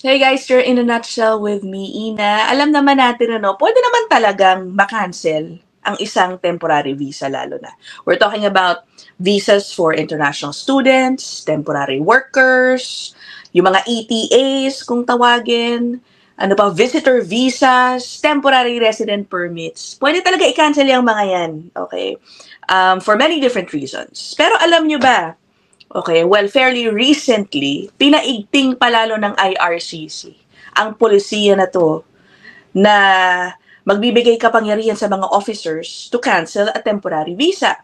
Hey guys, you're in a nutshell with me, Ina. Alam naman natin, pwede naman talagang makancel ang isang temporary visa lalo na. We're talking about visas for international students, temporary workers, yung mga ETAs kung tawagin, ano pa, visitor visas, temporary resident permits. Pwede talaga i-cancel yung mga yan, okay? For many different reasons. Pero alam nyo ba, okay, well, fairly recently, pinaigting palalo ng IRCC ang polisiya na to na magbibigay kapangyarihan sa mga officers to cancel a temporary visa.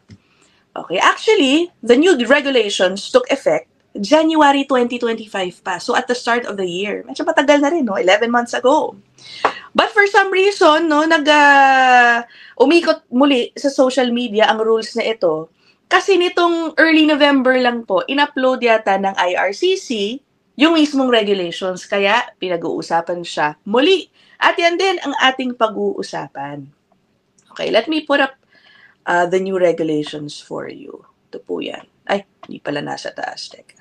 Okay, actually, the new regulations took effect January 2025 pa. So at the start of the year. Medyo matagal na rin, 11 months ago. But for some reason, umikot muli sa social media ang rules na ito. Kasi nitong early November lang po, in-upload yata ng IRCC yung mismong regulations. Kaya pinag-uusapan siya muli. At yan din ang ating pag-uusapan. Okay, let me put up the new regulations for you. Ito po yan. Ay, hindi pala nasa taas. Teka.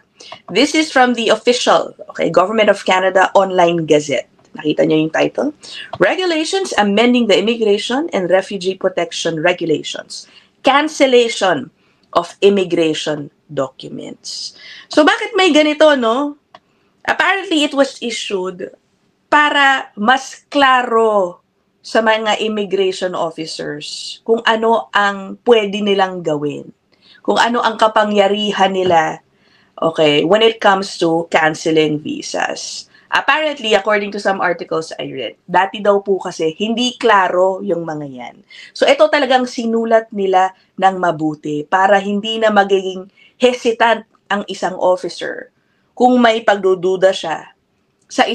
This is from the official, Government of Canada Online Gazette. Nakita niyo yung title? Regulations amending the Immigration and Refugee Protection Regulations. Cancellation of immigration documents. So bakit may ganito, no? Apparently, it was issued para mas klaro sa mga immigration officers kung ano ang pwede nilang gawin. Kung ano ang kapangyarihan nila, when it comes to canceling visas. Apparently, according to some articles I read, dati daw po kasi hindi klaro yung mga yan. So ito talagang sinulat nila ng mabuti para hindi na magiging hesitant ang isang officer kung may pagdududa siya sa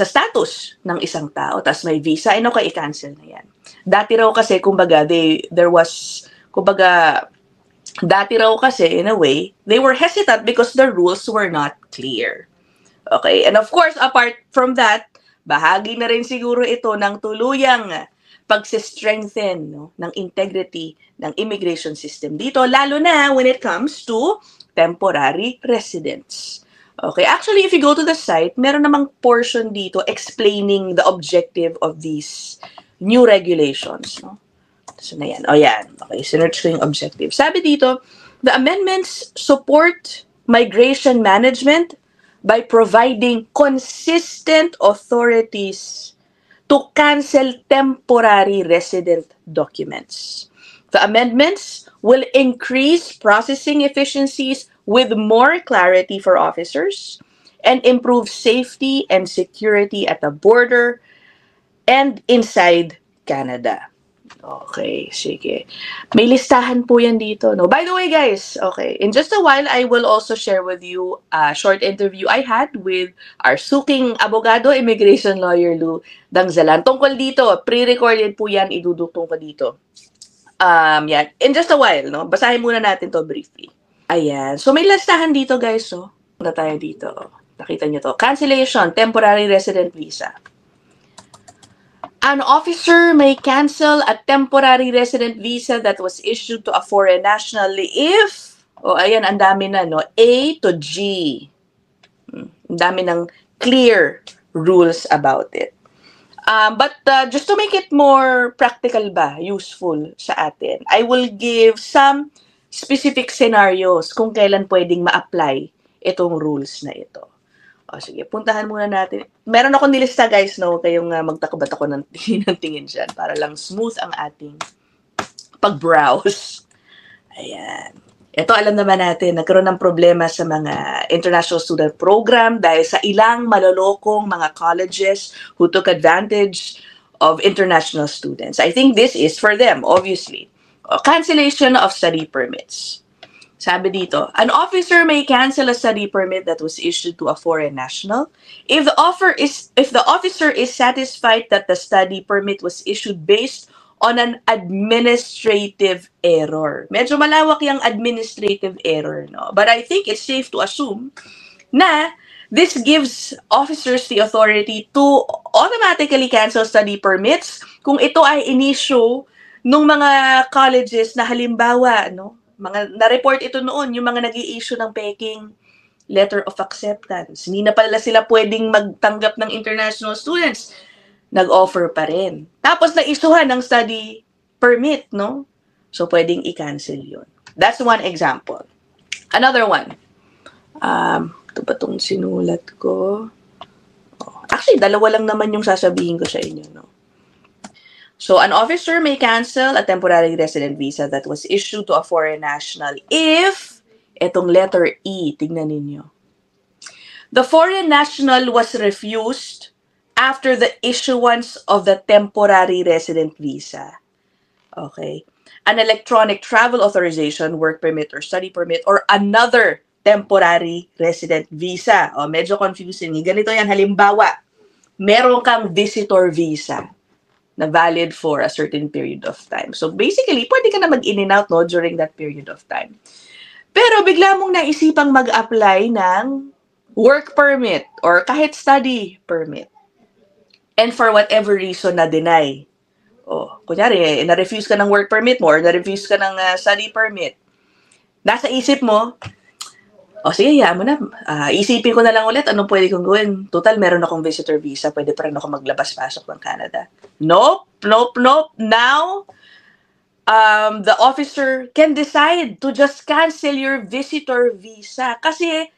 status ng isang tao, tapos may visa, i-cancel na yan. Dati raw kasi, dati raw kasi, in a way, they were hesitant because the rules were not clear. Okay, and of course, apart from that, bahagi na rin siguro ito ng tuluyang pagsistrengthen ng integrity ng immigration system dito, lalo na when it comes to temporary residents. Okay, actually, if you go to the site, meron namang portion dito explaining the objective of these new regulations. No? So na yan. Yan. Okay, sinerch ko yung objective. Sabi dito, the amendments support migration management by providing consistent authorities to cancel temporary resident documents. The amendments will increase processing efficiencies with more clarity for officers and improve safety and security at the border and inside Canada. Okay, sige. May listahan po yan dito, no? By the way, guys, in just a while, I will also share with you a short interview I had with our suking abogado, immigration lawyer Lou Dangzalan. Tungkol dito, pre-recorded po yan, idudugtong ko dito. Yan. In just a while, no? Basahin muna natin to briefly. Ayan. So, may listahan dito, guys, no? Punta tayo dito. Nakita nyo to. Cancellation, temporary resident visa. An officer may cancel a temporary resident visa that was issued to a foreign national if, ayan, ang dami na, no? A to G. Ang dami ng clear rules about it. But just to make it more practical useful sa atin, I will give some specific scenarios kung kailan pwedeng ma-apply itong rules na ito. Sige, puntahan muna natin. Meron ako nilista, guys, no? Kayong magtakabat ako ng tingin dyan para lang smooth ang ating pag-browse. Ayan. Ito, alam naman natin, nagkaroon ng problema sa mga international student program dahil sa ilang malolokong mga colleges who took advantage of international students. I think this is for them, obviously. Cancellation of study permits. Sabi dito, an officer may cancel a study permit that was issued to a foreign national if the officer is satisfied that the study permit was issued based on an administrative error. Medyo malawak yung administrative error, no? But I think it's safe to assume na this gives officers the authority to automatically cancel study permits kung ito ay in-issue nung mga colleges na halimbawa, no? Na-report ito noon, yung mga nag-i-issue ng peking letter of acceptance. Hindi na pala sila pwedeng magtanggap ng international students. Nag-offer pa rin. Tapos na-issuehan ng study permit, no? So, pwedeng i-cancel yun. That's one example. Another one. Ito ba itong sinulat ko? Actually, dalawa lang naman yung sasabihin ko sa inyo, no? So, an officer may cancel a temporary resident visa that was issued to a foreign national if, etong letter E, tignan ninyo. The foreign national was refused after the issuance of the temporary resident visa. Okay. An electronic travel authorization, work permit, or study permit, or another temporary resident visa. O, medyo confusing. Ganito yan, halimbawa, meron kang visitor visa na valid for a certain period of time. So, basically, pwede ka na mag-in and out, no, during that period of time. Pero bigla mong naisipang mag-apply ng work permit or kahit study permit. And for whatever reason, na-deny. O, kunyari, na-refuse ka ng work permit mo or na-refuse ka ng study permit. Nasa isip mo, o sige, mo na. Isipin ko na lang ulit anong pwede kong gawin. Total, meron akong visitor visa. Pwede pa rin ako maglabas-pasok ng Canada. Nope. Now, the officer can decide to just cancel your visitor visa. Kasi,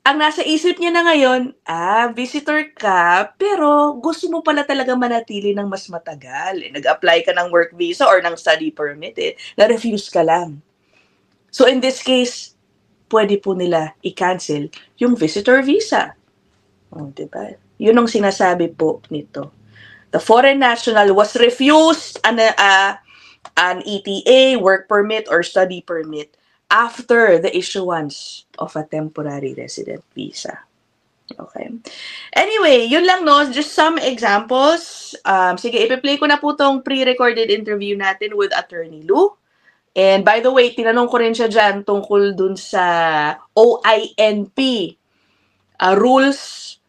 ang nasa isip niya na ngayon, visitor ka, pero gusto mo pala talaga manatili ng mas matagal. Nag-apply ka ng work visa or ng study permit, na-refuse ka lang. So in this case, pwede po nila i-cancel yung visitor visa. Diba? Yun ang sinasabi po nito. The foreign national was refused an ETA, work permit, or study permit after the issuance of a temporary resident visa. Okay. Anyway, yun lang, no? Just some examples. Sige, ipi-play ko na po tong pre-recorded interview natin with Attorney Lou. And by the way, tinanong ko rin siya dyan tungkol dun sa OINP rules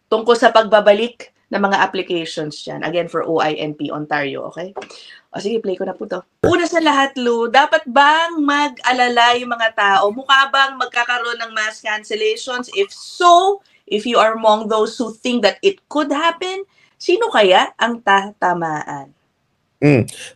tungkol sa pagbabalik ng mga applications dyan. Again, for OINP Ontario, okay? O sige, play ko na po to. Una sa lahat, Lou, dapat bang mag-alala yung mga tao? Mukha bang magkakaroon ng mass cancellations? If so, if you are among those who think that it could happen, sino kaya ang tatamaan?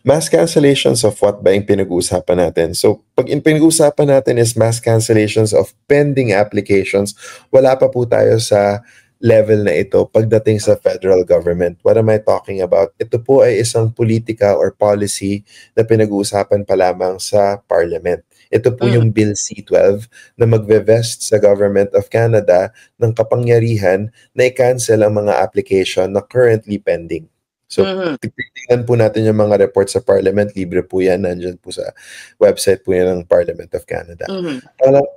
Mass cancellations of what ba yung pinag-uusapan natin? So, pag pinag-uusapan natin is mass cancellations of pending applications, wala pa po tayo sa level na ito pagdating sa federal government. What am I talking about? Ito po ay isang politika or policy na pinag-uusapan pa lamang sa Parliament. Ito po yung Bill C-12 na magve-vest sa Government of Canada ng kapangyarihan na i-cancel ang mga application na currently pending. So, tingnan po natin yung mga reports sa Parliament. Libre po yan. Nandyan po sa website po yan ng Parliament of Canada.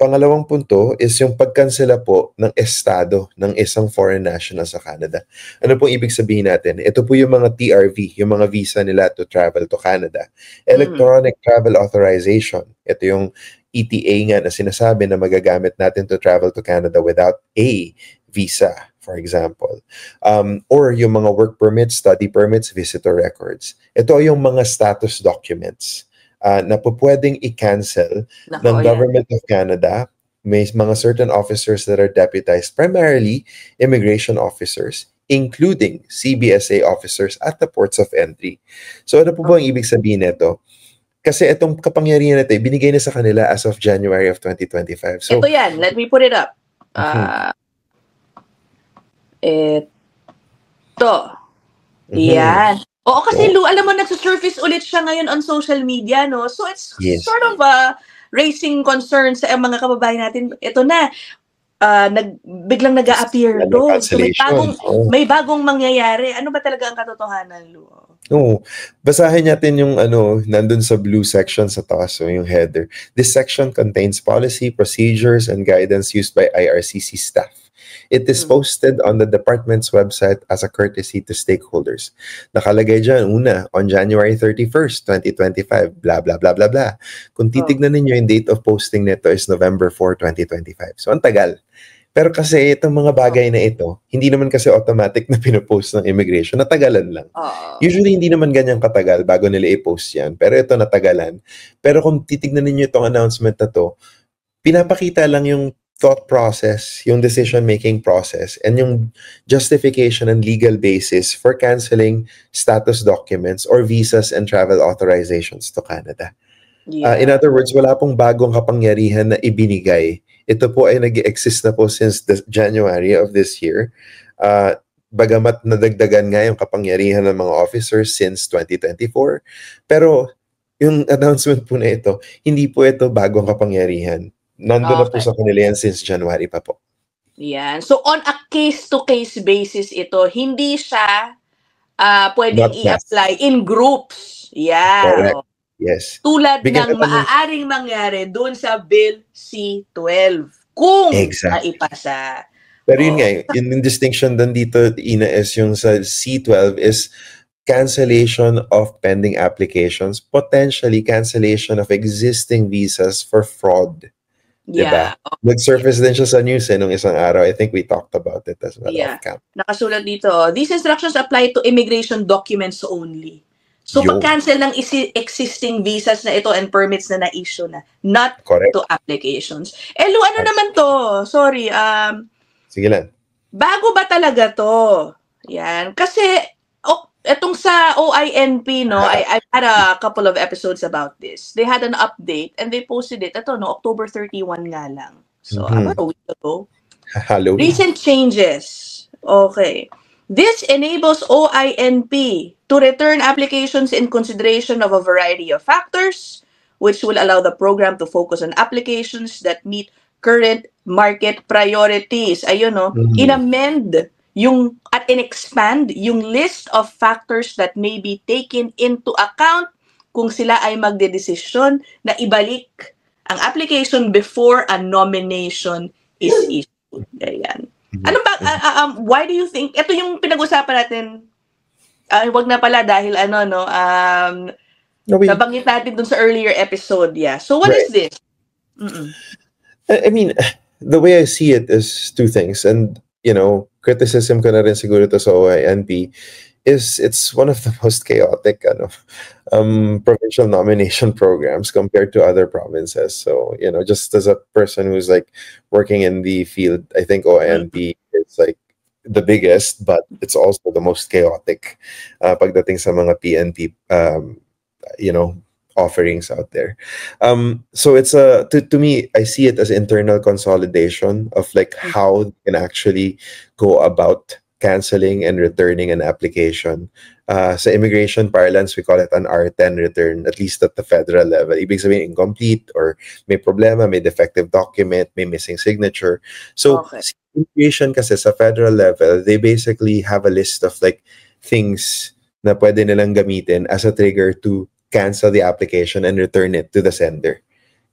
Pangalawang punto is yung pagkansela po ng estado ng isang foreign national sa Canada. Ano pong ibig sabihin natin? Ito po yung mga TRV, yung mga visa nila to travel to Canada. Electronic Travel Authorization. Ito yung ETA nga na sinasabi na magagamit natin to travel to Canada without a visa, for example. Or yung mga work permits, study permits, visitor records. Ito yung mga status documents na po pwedeng i-cancel ng Government of Canada. May mga certain officers that are deputized, primarily immigration officers, including CBSA officers at the ports of entry. So ano po ba ang ibig sabihin nito? Kasi itong kapangyarihan na ito, binigay na sa kanila as of January of 2025. So, ito yan, let me put it up. Ito. Yan. Oo, kasi Lou, alam mo, nagsusurface ulit siya ngayon on social media, no? So, it's sort of raising concerns sa mga kababayan natin. Ito na, biglang nag-a-appear doon. So, may bagong mangyayari. Ano ba talaga ang katotohanan, Lou? Basahin natin yung nandun sa blue section sa taas, so yung header. This section contains policy, procedures, and guidance used by IRCC staff. It is posted on the department's website as a courtesy to stakeholders. Nakalagay dyan, una, on January 31st, 2025, blah, blah, blah, blah, blah. Kung titignan ninyo, yung date of posting nito is November 4, 2025. So, ang tagal. Pero kasi itong mga bagay na ito, hindi naman kasi automatic na pinopost ng immigration, natagalan lang. Usually, hindi naman ganyan katagal bago nila i-post yan. Pero ito natagalan. Pero kung titignan ninyo itong announcement na to, pinapakita lang yung thought process, yung decision-making process, and yung justification and legal basis for canceling status documents or visas and travel authorizations to Canada. In Yeah. other words, wala pong bagong kapangyarihan na ibinigay. Ito po ay nag-exist na po since January of this year. Bagamat nadagdagan nga yung kapangyarihan ng mga officers since 2024. Pero yung announcement po na ito, hindi po ito bagong kapangyarihan. Nandun na po Okay. sa kanila yan since January pa po. Yan. So, on a case-to-case basis ito, hindi siya pwedeng Not i-apply in groups. Yeah. Correct. Yes. Tulad Bigyan ng natin ng- maaaring mangyari doon sa Bill C-12 kung Exactly. naipasa. Pero yun nga, yung distinction doon dito, Ina, is yung sa C-12 is cancellation of pending applications, potentially cancellation of existing visas for fraud. Yeah. Diba? Nag-surface din siya sa news nung isang araw. I think we talked about it as well. Yeah. Off-cam. Nakasulat dito, these instructions apply to immigration documents only. So, Yo. pag-cancel ng existing visas na ito and permits na na-issue na, not Correct. to applications. Lu, ano naman to? Sorry, Sige lang. bago ba talaga to? Yan. Kasi, etong sa OINP, no, I had a couple of episodes about this. They had an update and they posted it. Ito, no, October 31 nga lang. So, about a week ago. Halloween. Recent changes. Okay. This enables OINP to return applications in consideration of a variety of factors, which will allow the program to focus on applications that meet current market priorities. Ayun, no? In-amend yung at in-expand yung list of factors that may be taken into account kung sila ay magdedesisyon na ibalik ang application before a nomination is issued. Ayan. Ano ba, why do you think, ito yung pinag-usapan natin, wag na pala dahil ano, no, nabanggit natin dun sa earlier episode, yeah. So what is this? I mean, the way I see it is two things. And, you know, criticism ko na rin siguro to sa OINP is it's one of the most chaotic provincial nomination programs compared to other provinces. So, you know, just as a person who's like working in the field, I think OINP is like the biggest, but it's also the most chaotic pagdating sa mga PNP, you know, offerings out there. So it's to me, I see it as internal consolidation of like how you can actually go about canceling and returning an application. Sa immigration parlance, we call it an R10 return, at least at the federal level. Ibig sabihin, incomplete or may problema, may defective document, may missing signature. So, immigration kasi sa federal level, they basically have a list of like things na pwede nilang gamitin as a trigger to cancel the application and return it to the sender.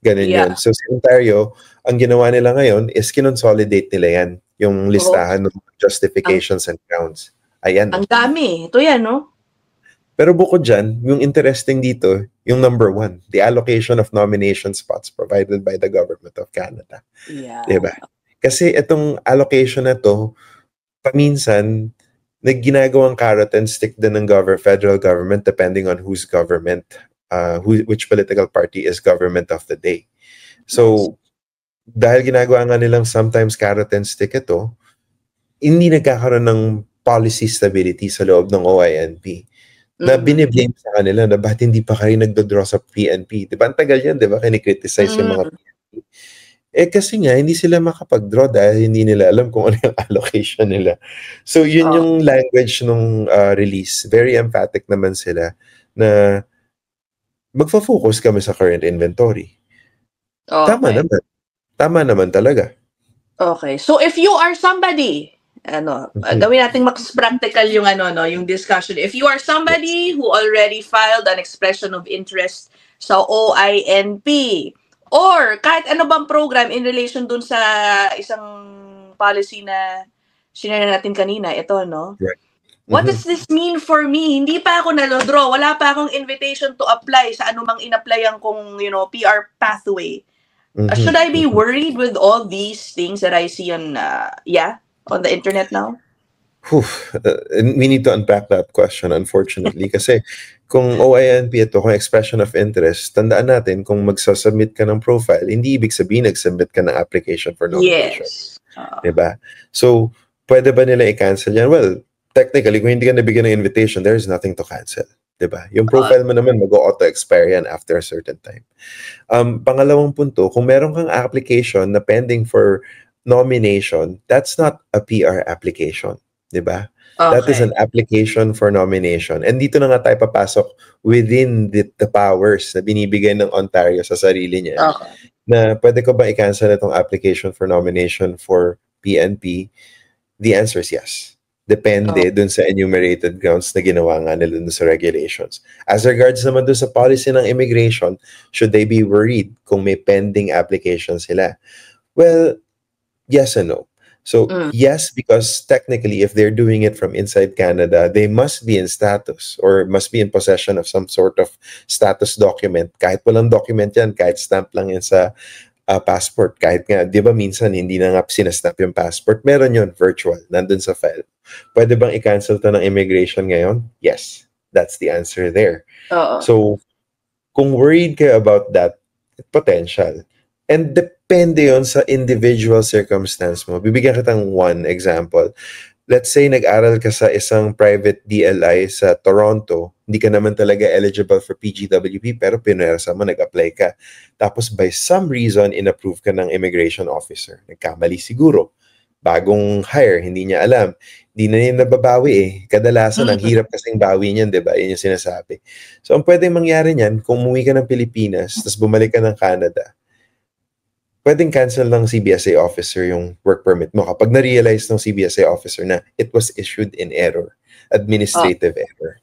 Ganun yun. So sa Ontario, ang ginawa nila ngayon is kinonsolidate nila yan, yung listahan ng justifications and grounds. Ayan. Ang dami. Ito yan, no? Pero bukod dyan, yung interesting dito, yung number 1, the allocation of nomination spots provided by the Government of Canada. Yeah. Diba? Kasi itong allocation na to, paminsan, ginagawang carrot and stick din ng federal government depending on whose government, which political party is government of the day. So, dahil ginagawa nga nilang sometimes carrot and stick ito, hindi nagkakaroon ng policy stability sa loob ng OINP na biniblame sa kanila na ba't hindi pa kayo nagdodraw sa PNP. Diba? Ang tagal yan, diba? Kinikriticize yung mga PNP. Kasi nga, hindi sila makapag-draw dahil hindi nila alam kung ano yung allocation nila. So, yun yung language nung release. Very emphatic naman sila na magfa-focus kami sa current inventory. Okay. Tama naman talaga. Okay. So, if you are somebody, gawin natin mas practical yung yung discussion. If you are somebody who already filed an expression of interest sa OINP, or kahit ano bang program in relation dun sa isang policy na sinare natin kanina, ito, no? Right. What does this mean for me? Hindi pa ako nalo-draw. Wala pa akong invitation to apply sa anumang in-applyan kong, PR pathway. Should I be worried with all these things that I see on the internet now? Whew, we need to unpack that question, unfortunately. Kasi kung OINP ito, kung expression of interest, tandaan natin kung magsasubmit ka ng profile, hindi ibig sabihin nagsubmit ka ng application for nomination. Yes. Diba? So, pwede ba nila i-cancel yan? Well, technically, kung hindi ka nabigyan ng invitation, there is nothing to cancel. Diba? Yung profile mo naman, mag-auto-expire yan after a certain time. Pangalawang punto, kung meron kang application na pending for nomination, that's not a PR application. Diba? That is Okay. an application for nomination. And dito na nga tayo papasok within the powers na binibigay ng Ontario sa sarili niya. Okay. Na pwede ko ba i-cancel itong application for nomination for PNP? The answer is yes. Depende dun sa enumerated grounds na ginawa nga nila dun sa regulations. As regards naman dun sa policy ng immigration, should they be worried kung may pending application sila? Well, yes and no. So, yes, because technically, if they're doing it from inside Canada, they must be in status or must be in possession of some sort of status document. Kahit walang document yan, kahit stamp lang yan sa passport. Kahit nga, di ba minsan, hindi na nga sinastamp yung passport. Meron yun, virtual, nandun sa file. Pwede bang i-cancel to ng immigration ngayon? Yes. That's the answer there. So, kung worried ka about that, potential. And depende yon sa individual circumstance mo. Bibigyan kitang one example. Let's say nag-aral ka sa isang private DLI sa Toronto, hindi ka naman talaga eligible for PGWP pero pinersa mo, nag-apply ka. Tapos by some reason, inapprove ka ng immigration officer. Nagkamali siguro. Bagong hire, hindi niya alam. Hindi na niya nababawi eh. Kadalasan, ang hirap kasing bawi niyan, di ba? Yun yung sinasabi. So, ang pwedeng mangyari niyan, kung umuwi ka ng Pilipinas, tapos bumalik ka ng Canada, pwedeng cancel ng CBSA officer yung work permit mo kapag na-realize ng CBSA officer na it was issued in error, administrative error.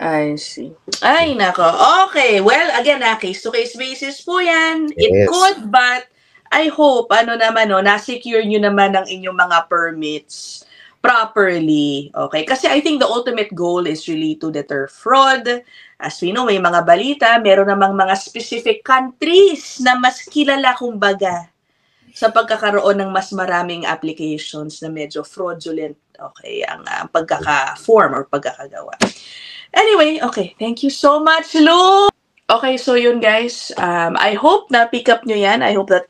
I see. Ay, nako. Okay. Well, again, case-to-case basis po yan. It Yes. could, but I hope, na-secure nyo naman ang inyong mga permits properly. Okay? Kasi I think the ultimate goal is really to deter fraud. As we know, may mga balita, meron namang mga specific countries na mas kilala, kumbaga, sa pagkakaroon ng mas maraming applications na medyo fraudulent, okay, ang pagkaka-form or pagkakagawa. Anyway, okay, thank you so much, Lou! Okay, so yun guys, I hope na pick up nyo yan. I hope that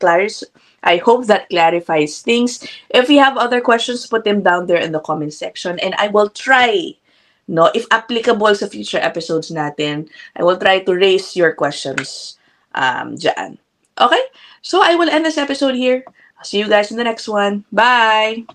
clarifies things. If you have other questions, put them down there in the comment section and I will try, if applicable sa future episodes natin, I will try to raise your questions dyan. Okay? So I will end this episode here. I'll see you guys in the next one. Bye!